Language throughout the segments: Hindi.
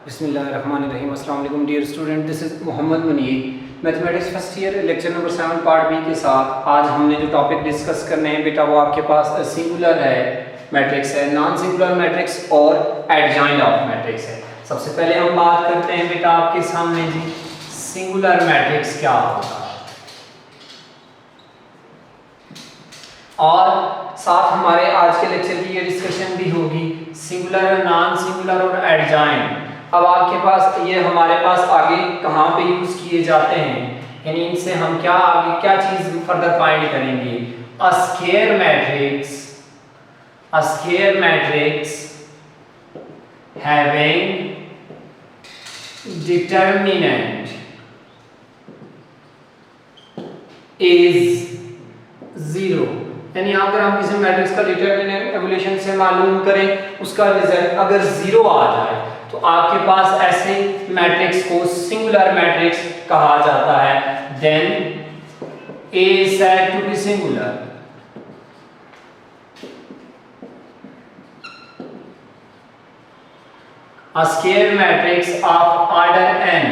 बिस्मिल्लाहिर्रहमानिर्रहीम। अस्सलाम वालेकुम dear student, this is Mohammad Munir, mathematics first year lecture number 7 part B के साथ आज हमने जो टॉपिक डिस्कस करने हैं बेटा वो आपके पास सिंगुलर है मैट्रिक्स है, नॉन सिंगुलर मैट्रिक्स और एडजॉइंट ऑफ मैट्रिक्स है। सबसे पहले हम बात करते हैं बेटा आपके सामने जी सिंगुलर मैट्रिक्स क्या होता है और साथ हमारे आज के लेक्चर की ये डिस्कशन भी होगी सिंगुलर, नॉन सिंगुलर और एडजॉइंट। अब आपके पास ये हमारे पास आगे कहाँ पे यूज किए जाते हैं, यानी इनसे हम क्या आगे क्या चीज फर्दर फाइंड करेंगे। A square matrix having determinant is 0, यानी अगर हम किसी मैट्रिक्स का डिटरमिनेंट एवोल्यूशन से मालूम करें, उसका रिजल्ट अगर 0 आ जाए तो आपके पास ऐसे मैट्रिक्स को सिंगुलर मैट्रिक्स कहा जाता है। Then A is said to be singular। A square matrix of order n,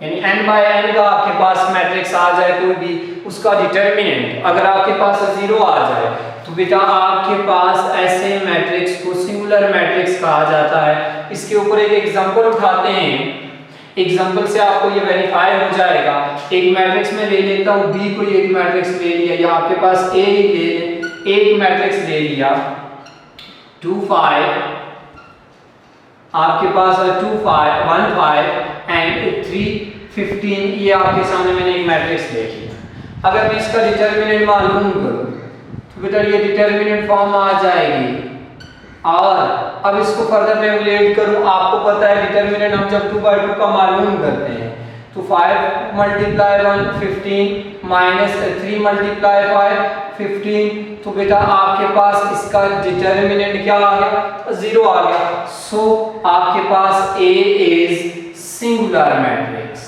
यानी n by n का आपके पास मैट्रिक्स आ जाए कोई भी, उसका डिटर्मिनेंट अगर आपके पास 0 आ जाए तो बेटा आपके पास ऐसे मैट्रिक्स को सिंगुलर मैट्रिक्स कहा जाता है। इसके ऊपर एक एग्जांपल उठाते हैं, एग्जांपल से आपको ये वेरीफाई हो जाएगा। एक मैट्रिक्स में ले लेता हूँ B, कोई एक मैट्रिक्स ले लिया, या आपके पास A एक मैट्रिक्स ले लिया 2 5, आपके पास 2 5 1 5 एंड 3 15, ये आपके सामने मैंने एक मैट्रिक्स ले लिया। अगर मैं इसका डिटर्मिनेंट मालूम करूं तो बेटा ये डिटर्मिनेंट फॉर्म आ जाएगी। और अब इसको फर्दर रेगुलेट करूं, आपको पता है डिटर्मिनेंट हम जब 2 by 2 का मालूम करते हैं तो 5 multiply 1 15 माइनस 3 multiply 5 15, तो बेटा आपके पास इसका डिटर्मिनेंट क्या आ गया, 0 आ गया। सो आपके पास A is singular matrix.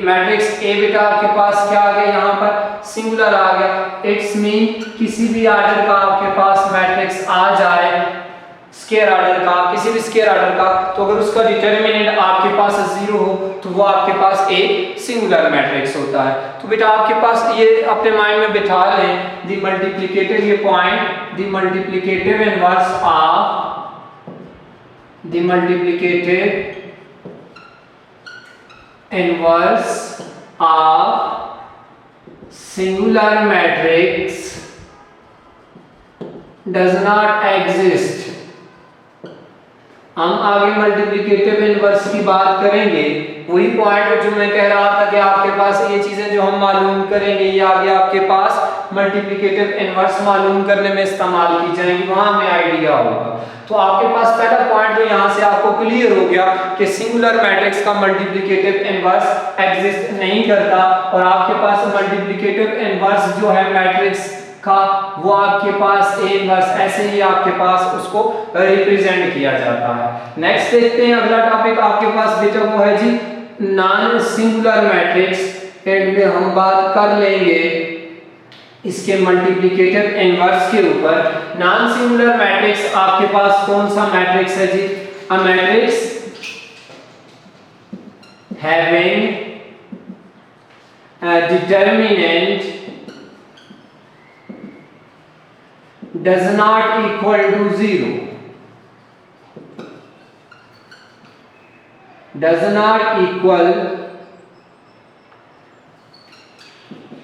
Matrix A बेटा आपके पास क्या आ गया, यहाँ पर सिंगुलर आ गया। इट्स मीन किसी भी ऑर्डर का आपके पास मैट्रिक्स आ जाए, स्क्वायर ऑर्डर का, किसी भी स्क्वायर ऑर्डर का, तो अगर उसका डिटर्मिनेंट आपके पास 0 हो तो वो आपके पास एक सिंगुलर मैट्रिक्स होता है। तो बेटा आपके पास ये अपने माइंड में बिठा लें, द मल्टीप्लिकेटिव, ये point, the multiplicative inverse of, the multiplicative inverse of singular matrix does not exist। हम आगे मल्टीप्लिकेटिव इनवर्स की बात करेंगे, वही पॉइंट जो मैं कह रहा था कि आपके पास ये चीजें जो हम मालूम करेंगे ये आगे आपके पास मल्टीप्लिकेटिव इनवर्स मालूम करने में इस्तेमाल की जाएंगी, वहां हमें आइडिया होगा। तो आपके पास पहला पॉइंट तो यहाँ से आपको क्लियर हो गया कि सिंगुलर मैट्रिक्स का मल्टीप्लिकेटिव इनवर्स एग्जिस्ट नहीं करता, और आपके पास मल्टीप्लिकेटिव इनवर्स जो है मैट्रिक्स का वो आपके पास A इनवर्स ऐसे ही आपके पास उसको रिप्रेजेंट किया जाता है। नेक्स्ट देखते हैं अगला टॉपिक आपके पास बेटा वो है जी नॉन सिंगुलर मैट्रिक्स। एंड में हम बात कर लेंगे इसके मल्टीप्लिकेटिव इनवर्स के ऊपर। नॉन सिंगुलर मैट्रिक्स आपके पास कौन सा मैट्रिक्स है जी, a matrix having a determinant does not equal to 0, does not equal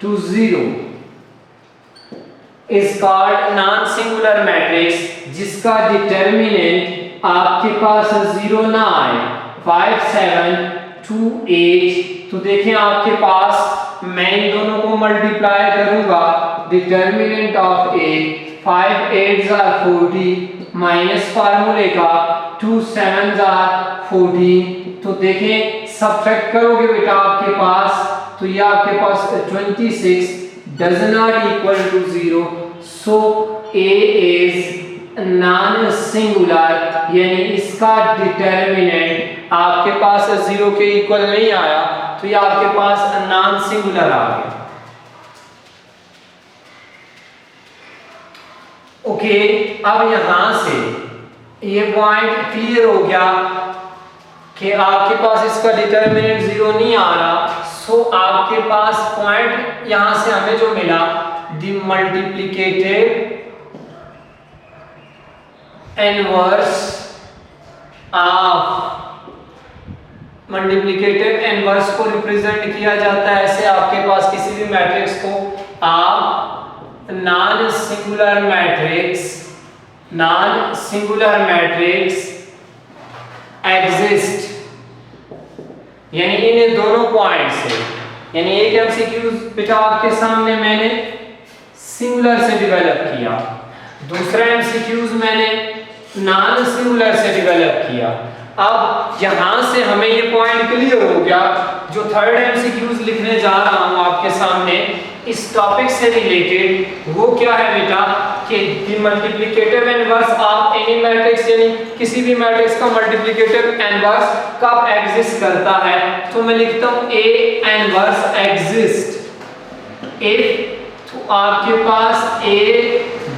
to 0 is called non singular matrix, जिसका डिटर्मिनेंट आपके पास 0 ना आए, 5 7 2 8। तो देखें आपके पास मैं इन दोनों को मल्टीप्लाई करूंगा, determinant of A 5 8s are 40 minus फार्मूले का 2 7s are 14। तो देखें सब्ट्रैक्ट करोगे बेटा आपके पास तो ये आपके पास 26 does not equal to 0। so A is non singular, यानी इसका डिटर्मिनेंट आपके पास 0 के इक्वल नहीं आया, तो ये आपके पास नॉन सिंगुलर आ गया। ओके, अब यहां से ये पॉइंट क्लियर हो गया कि आपके पास इसका डिटर्मिनेंट 0 नहीं आ रहा। सो आपके पास पॉइंट यहां से हमें जो मिला, the multiplicative inverse of, multiplicative inverse को रिप्रेजेंट किया जाता है ऐसे, आपके पास किसी भी मैट्रिक्स को आप नॉन सिंगुलर मैट्रिक्स एग्जिस्ट, यानी इन दोनों पॉइंट से, यानी एक एमसीक्यू बेटा आपके सामने मैंने सिंगुलर से डेवलप किया, दूसरा एमसीक्यूज मैंने नॉन सिंगुलर से डेवलप किया। अब यहां से हमें ये पॉइंट क्लियर हो गया। जो थर्ड एमसीक्यूज लिखने जा रहा हूं आपके सामने इस टॉपिक से रिलेटेड, वो क्या है बेटा कि the multiplicative inverse of any matrix, यानी किसी भी मैट्रिक्स का मल्टीप्लिकेटिव इनवर्स कब एग्जिस्ट करता है। तो मैं लिखता हूं ए इनवर्स एग्जिस्ट इफ, तो आपके पास A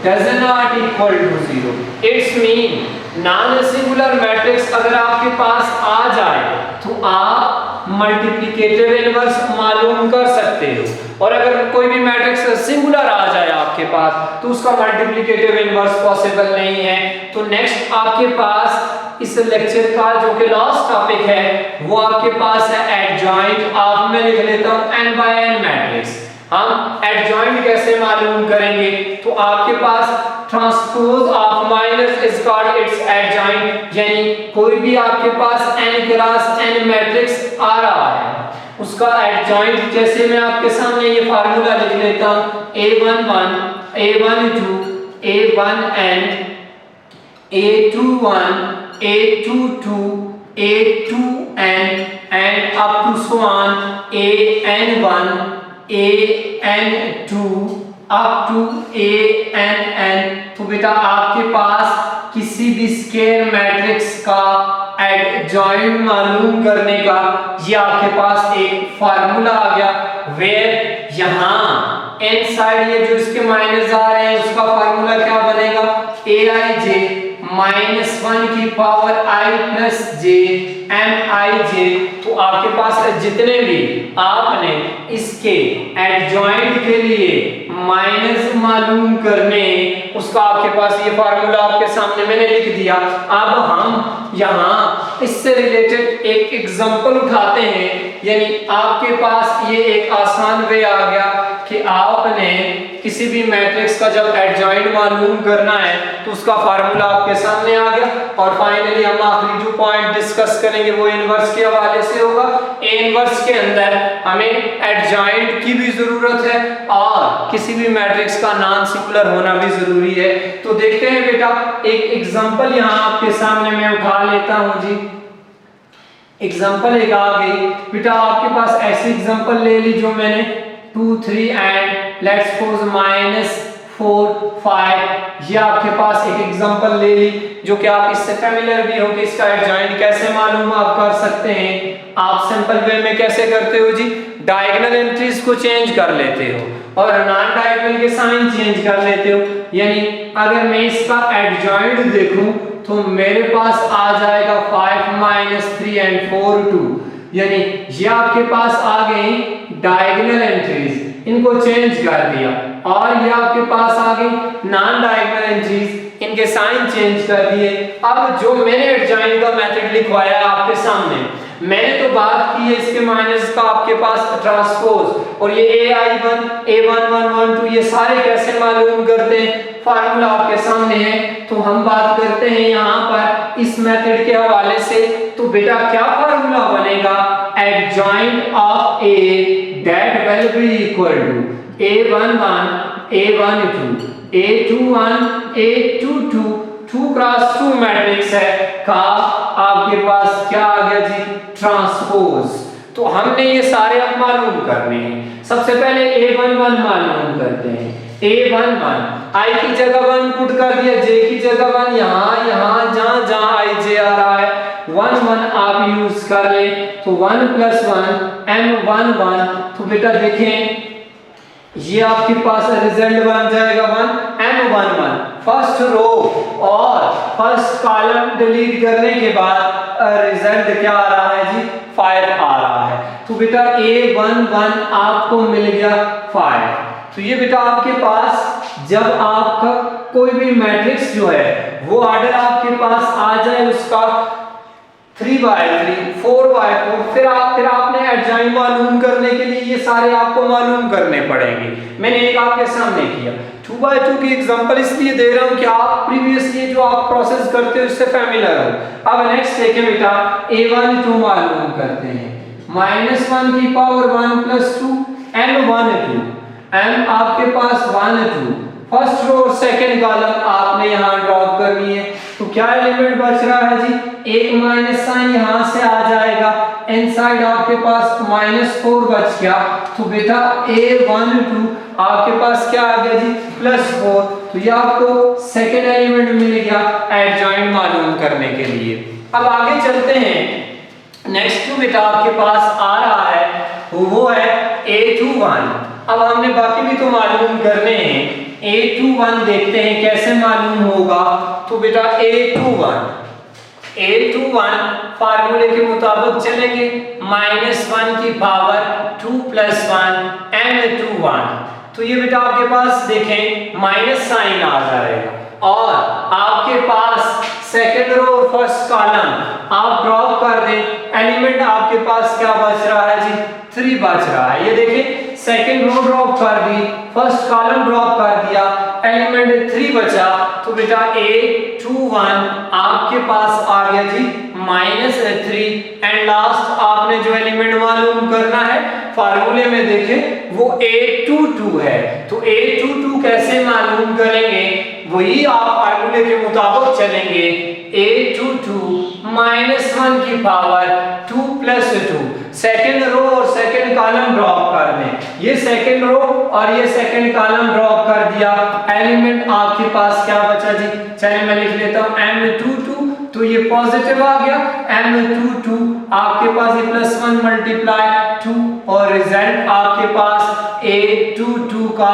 does not equal to 0। It's mean non singular matrix अगर आपके पास आ जाए तो आप मल्टीप्लिकेटिव इनवर्स मालूम कर सकते हो, और अगर कोई भी मैट्रिक्स सिंगुलर आ जाए आपके पास तो उसका मल्टीप्लिकेटिव इनवर्स पॉसिबल नहीं है। तो नेक्स्ट आपके पास इस लेक्चर का जो कि लास्ट टॉपिक है वो आपके पास है एडजॉइंट ऑफ, मैं लिख लेता हूं n by n मैट्रिक्स। हम एडजॉइंट कैसे मालूम करेंगे, तो आपके पास transpose of minors is called its adjoint, यानी कोई भी आपके पास n क्रॉस n मैट्रिक्स आ रहा है उसका एडजॉइंट, जैसे मैं आपके सामने ये फार्मूला लिख लेता हूं a11 a12 a1n a21 a22 a2n and up to so on an1 an2 up to ann। तो बेटा आपके पास किसी भी स्केयर मैट्रिक्स का एडजॉइंट मालूम करने का ये आपके पास एक फार्मूला आ गया, वेयर यहाँ n साइड ये जो इसके माइनस आ रहे हैं उसका फार्मूला क्या बनेगा, aij माइनस 1 की power i plus j mij। तो आपके पास जितने भी आपने इसके एडजॉइंट के लिए माइनस मालूम करने, उसका आपके पास ये फार्मूला आपके सामने मैंने लिख दिया। अब हम यहाँ इससे रिलेटेड एक एग्जांपल उठाते हैं, यानी आपके पास ये एक आसान वे आ गया कि आपने किसी भी मैट्रिक्स का जब एडजॉइंट मालूम करना है तो उसका फार्मूला आपके सामने आ गया। और फाइनली हम आखिरी जो पॉइंट डिस्कस करेंगे वो इनवर्स के हवाले से होगा। इनवर्स के अंदर हमें एडजॉइंट की भी जरूरत है और किसी भी मैट्रिक्स का नॉन सिंगुलर होना भी जरूरी है। तो देखते हैं बेटा, एक एग्जांपल यहाँ आपके सामने मैं उठा लेता हूँ जी। एग्जांपल एक आ गई बेटा, आपके पास ऐसी एग्जांपल ले ली जो मैंने 2 3 एंड लेट्स सपोज -4 5, ये आपके पास एक एग्जांपल ले ली जो कि आप इससे फैमिलियर भी हो कि इसका एडजॉइंट कैसे मालूम आप कर सकते हैं। आप सिंपल वे में कैसे करते हो जी, डायगोनल एंट्रीज को चेंज कर लेते हो और नॉन डायगोनल के साइन चेंज कर लेते हो। यानी अगर मैं इसका एडजॉइंट देखूं तो मेरे पास आ जाएगा 5 -3 एंड 4 2, यानी ये आपके पास आ गई डायगोनल एंट्रीज, इनको चेंज कर दिया। और ये आपके पास आ गई नॉन डायगोनल एंट्रीज, इनके साइन चेंज कर दिए। अब जो मैंने एडजॉइंट का मेथड लिखवाया आपके सामने, मैंने तो बात की है इसके माइनस का आपके पास ट्रांसपोज, और ये ai1 a11 a12 ये सारे कैसे मालूम करते हैं, फार्मूला आपके सामने है। तो हम बात करते हैं यहाँ पर इस मेथड के हवाले से। तो बेटा क्या फार्मूला बनेगा, adjoint of a that will be equal to a11 a12 a21 a22 2 cross 2 matrix है का आपके पास क्या आ गया जी, ट्रांसपोज। तो हमने ये सारे अब मालूम करने हैं। सबसे पहले a11 मालूम करते हैं। a11 i की जगह 1 पुट कर दिया, j की जगह 1, यहाँ जहाँ ij आ रहा है 1 1 आप यूज कर ले, तो 1 + 1 m11। तो बेटा देखें ये आपके पास रिजल्ट बन जाएगा 1 m n11 फर्स्ट रो और फर्स्ट कॉलम डिलीट करने के बाद रिजल्ट क्या आ रहा है जी 5 आ रहा है। तो बेटा A11 आपको मिल गया 5। तो ये बेटा आपके पास जब आपका कोई भी मैट्रिक्स जो है वो ऑर्डर आपके पास आ जाए उसका 3/3 4/4 फिर आपने एडजॉइन मालूम करने के लिए ये सारे आपको मालूम करने पड़ेंगे। मैंने एक आपके सामने किया 2/2 की एग्जांपल इसलिए दे रहा हूं कि आप प्रीवियसली जो आप प्रोसेस करते हो उससे फैमिलियर हो। अब नेक्स्ट देखें बेटा A12 मालूम करते हैं -1 की पावर 1 + 2 M12 M आपके पास 1 2 फर्स्ट रो और सेकंड कॉलम आपने यहां ड्रॉप करनी है। तो क्या एलिमेंट बच रहा है जी एक माइनस साइन यहां से आ जाएगा इनसाइड आपके पास -4 बच गया। तो बेटा A12 आपके पास क्या आ गया जी +4। तो ये आपको सेकंड एलिमेंट मिल गया एडजॉइंट मालूम करने के लिए। अब आगे चलते हैं नेक्स्ट जो बेटा आपके पास आ रहा है वो है A21। अब हमने बाकी भी तो मालूम करने हैं। A21 देखते हैं कैसे मालूम होगा। तो बेटा A21 फार्मूले के मुताबिक चलेंगे -1 की पावर 2 + 1 M21। तो ये बेटा आपके पास देखें माइनस साइन आ जाएगा और आपके पास सेकंड रो और फर्स्ट कॉलम आप ड्रॉप कर दें एलिमेंट आपके पास क्या बच रहा है जी 3 बच रहा है। ये देखिए सेकंड रो ड्रॉप कर दी फर्स्ट कॉलम ड्रॉप कर दिया एलिमेंट 3 बचा। तो बेटा A21 आपके पास आ गया जी -3 एंड लास्ट आपने जो एलिमेंट मालूम करना है फार्मूले में देखें वो A22 है। तो A22 कैसे मालूम करेंगे वही आप फार्मूले के मुताबिक चलेंगे A22 -1 की पावर 2 + 2 सेकंड रो और सेकंड कॉलम ड्रॉप कर दें। ये सेकंड रो और ये सेकंड कॉलम ड्रॉप कर दिया एलिमेंट आपके पास क्या बचा जी चलिए मैं लिख लेता हूं M22। तो ये पॉजिटिव आ गया M22 आपके पास ये +1 × 2 और रिजल्ट आपके पास A22 का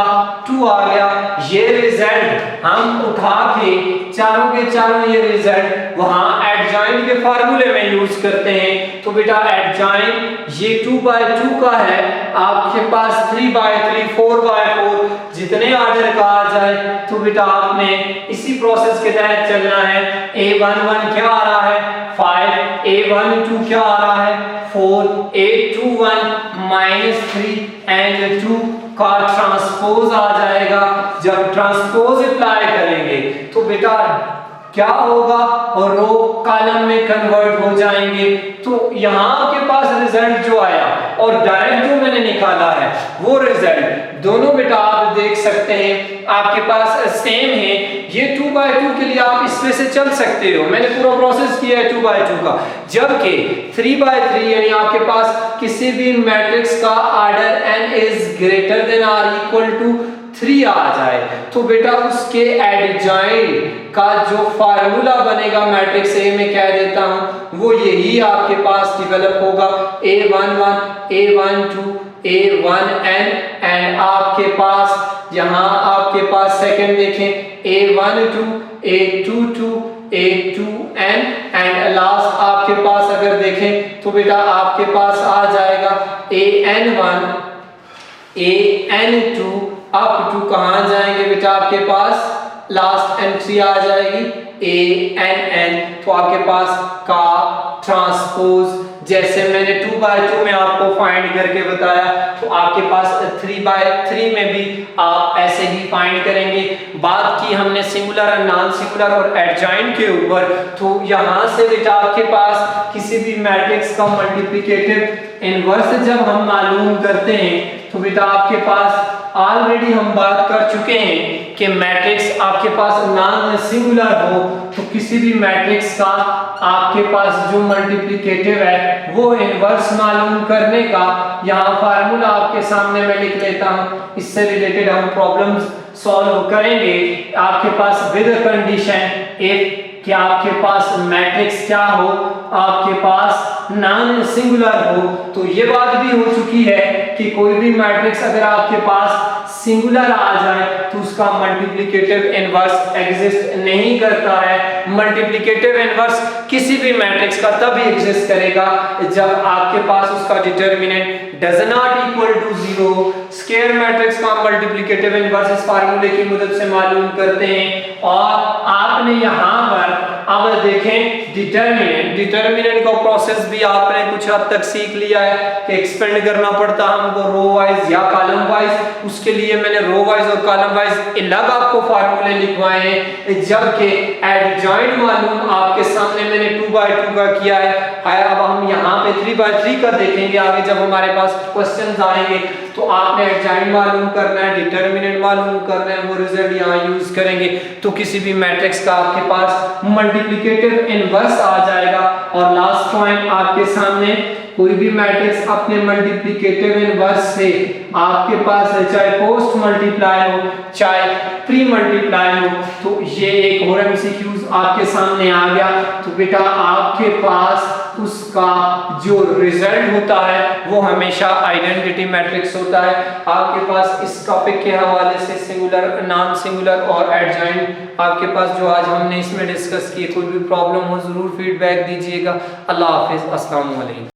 2 आ गया। ये रिजल्ट हम उठा के चारों ये रिजल्ट वहां एडजॉइंट के फार्मूले में यूज करते हैं। तो बेटा एडजॉइंट ये 2/2 का है आपके पास 3/3 4/4 जितने ऑर्डर का आ जाए। तो बेटा आपने इसी प्रोसेस के तहत चलना है। A11 क्या आ रहा है 5 A12 क्या आ रहा है 4 A21 -3 एंड 2 का ट्रांसपोज आ जाएगा। जब ट्रांसपोज अप्लाई करेंगे तो बेटा क्या होगा और रो कॉलम में कन्वर्ट हो जाएंगे। तो यहाँ आपके पास रिजल्ट जो आया और डायरेक्ट जो मैंने निकाला है वो रिजल्ट दोनों बेटा आप देख सकते हैं आपके पास सेम है। ये 2/2 के लिए आप इसमें से चल सकते हो मैंने पूरा प्रोसेस किया है 2/2 का। जबकि 3/3 यानी आपके पास किसी भी मैट्रिक्स का order n is greater than और इक्वल टू 3 आ जाए तो बेटा उसके एडजॉइंट का जो फार्मूला बनेगा मैट्रिक्स ए में कह देता हूं वो यही आपके पास डेवलप होगा A11 A12 A1n एंड आपके पास यहाँ आपके पास सेकंड देखें A12 A22 A2n and last आपके पास अगर देखें तो बेटा आपके पास आ जाएगा AN1 AN2 अप टू कहां जाएंगे बेटा आपके पास लास्ट एंट्री आ जाएगी ANN। तो आपके पास का ट्रांसपोज जैसे मैंने 2/2 में आपको फाइंड करके बताया तो आपके पास 3/3 में भी आप ऐसे ही फाइंड करेंगे। बात की हमने सिंगुलर और नॉन सिंगुलर और एडजॉइंट के ऊपर। तो यहाँ से बेटा आपके पास किसी भी मैट्रिक्स का मल्टीप्लिकेटिव इनवर्स जब हम मालूम करते हैं तो बेटा आपके पास ऑलरेडी हम बात कर चुके हैं कि मैट्रिक्स आपके पास नॉन सिंगुलर हो तो किसी भी मैट्रिक्स का आपके पास जो मल्टीप्लिकेटिव है वो इनवर्स मालूम करने का यहाँ फार्मूला आपके सामने मैं लिख लेता हूँ। इससे रिलेटेड हम प्रॉब्लम्स सॉल्व करेंगे आपके पास विद कंडीशन इफ कि आपके पास मैट्रिक्स क्या हो आपके पास नॉन सिंगुलर हो, तो ये बात भी हो चुकी है कि कोई भी मैट्रिक्स अगर आपके पास सिंगुलर आ जाए तो उसका मल्टीप्लिकेटिव इनवर्स एग्जिस्ट नहीं करता है। मल्टीप्लिकेटिव इनवर्स किसी भी मैट्रिक्स का तभी एग्जिस्ट करेगा जब आपके पास उसका determinant does not equal to 0। Square matrix का मल्टीप्लिकेटिव इनवर्स इस फार्मूले की मदद से मालूम करते हैं। और आपने यहाँ पर अब देखें डिटरमिनेंट का प्रोसेस भी आपने कुछ हद तक सीख लिया है कि एक्सपेंड करना पड़ता है हमको रो वाइज या कॉलम वाइज। उसके लिए मैंने रो वाइज और कॉलम वाइज अलग आपको फार्मूले लिखवाए हैं, जबकि एडजॉइंट मालूम आपके सामने मैंने 2/2 का किया है। अब हम यहाँ पे 3/3 का देखेंगे आगे जब हमारे पास क्वेश्चंस आएंगे। तो आपने एडजॉइंट मालूम करना है, डिटरमिनेंट मालूम करना है, वो रिजल्ट यहाँ यूज करेंगे तो किसी भी मैट्रिक्स का आपके पास मल्टीप्लिकेटिव इनवर्स आ जाएगा। और लास्ट पॉइंट आपके सामने, कोई भी मैट्रिक्स अपने मल्टीप्लिकेटिव इनवर्स से आपके पास है, चाहे पोस्ट मल्टीप्लाई हो चाहे प्री मल्टीप्लाई हो, तो ये एक और एमसीक्यूज आपके सामने आ गया। तो बेटा आपके पास उसका जो रिजल्ट होता है वो हमेशा आइडेंटिटी मैट्रिक्स होता है। आपके पास इस टॉपिक के हवाले से सिंगुलर, नॉन सिंगुलर और एडजॉइंट आपके पास जो आज हमने इसमें डिस्कस किए, कोई भी प्रॉब्लम हो जरूर फीडबैक दीजिएगा। अल्लाह हाफिज, अस्सलाम वालेकुम।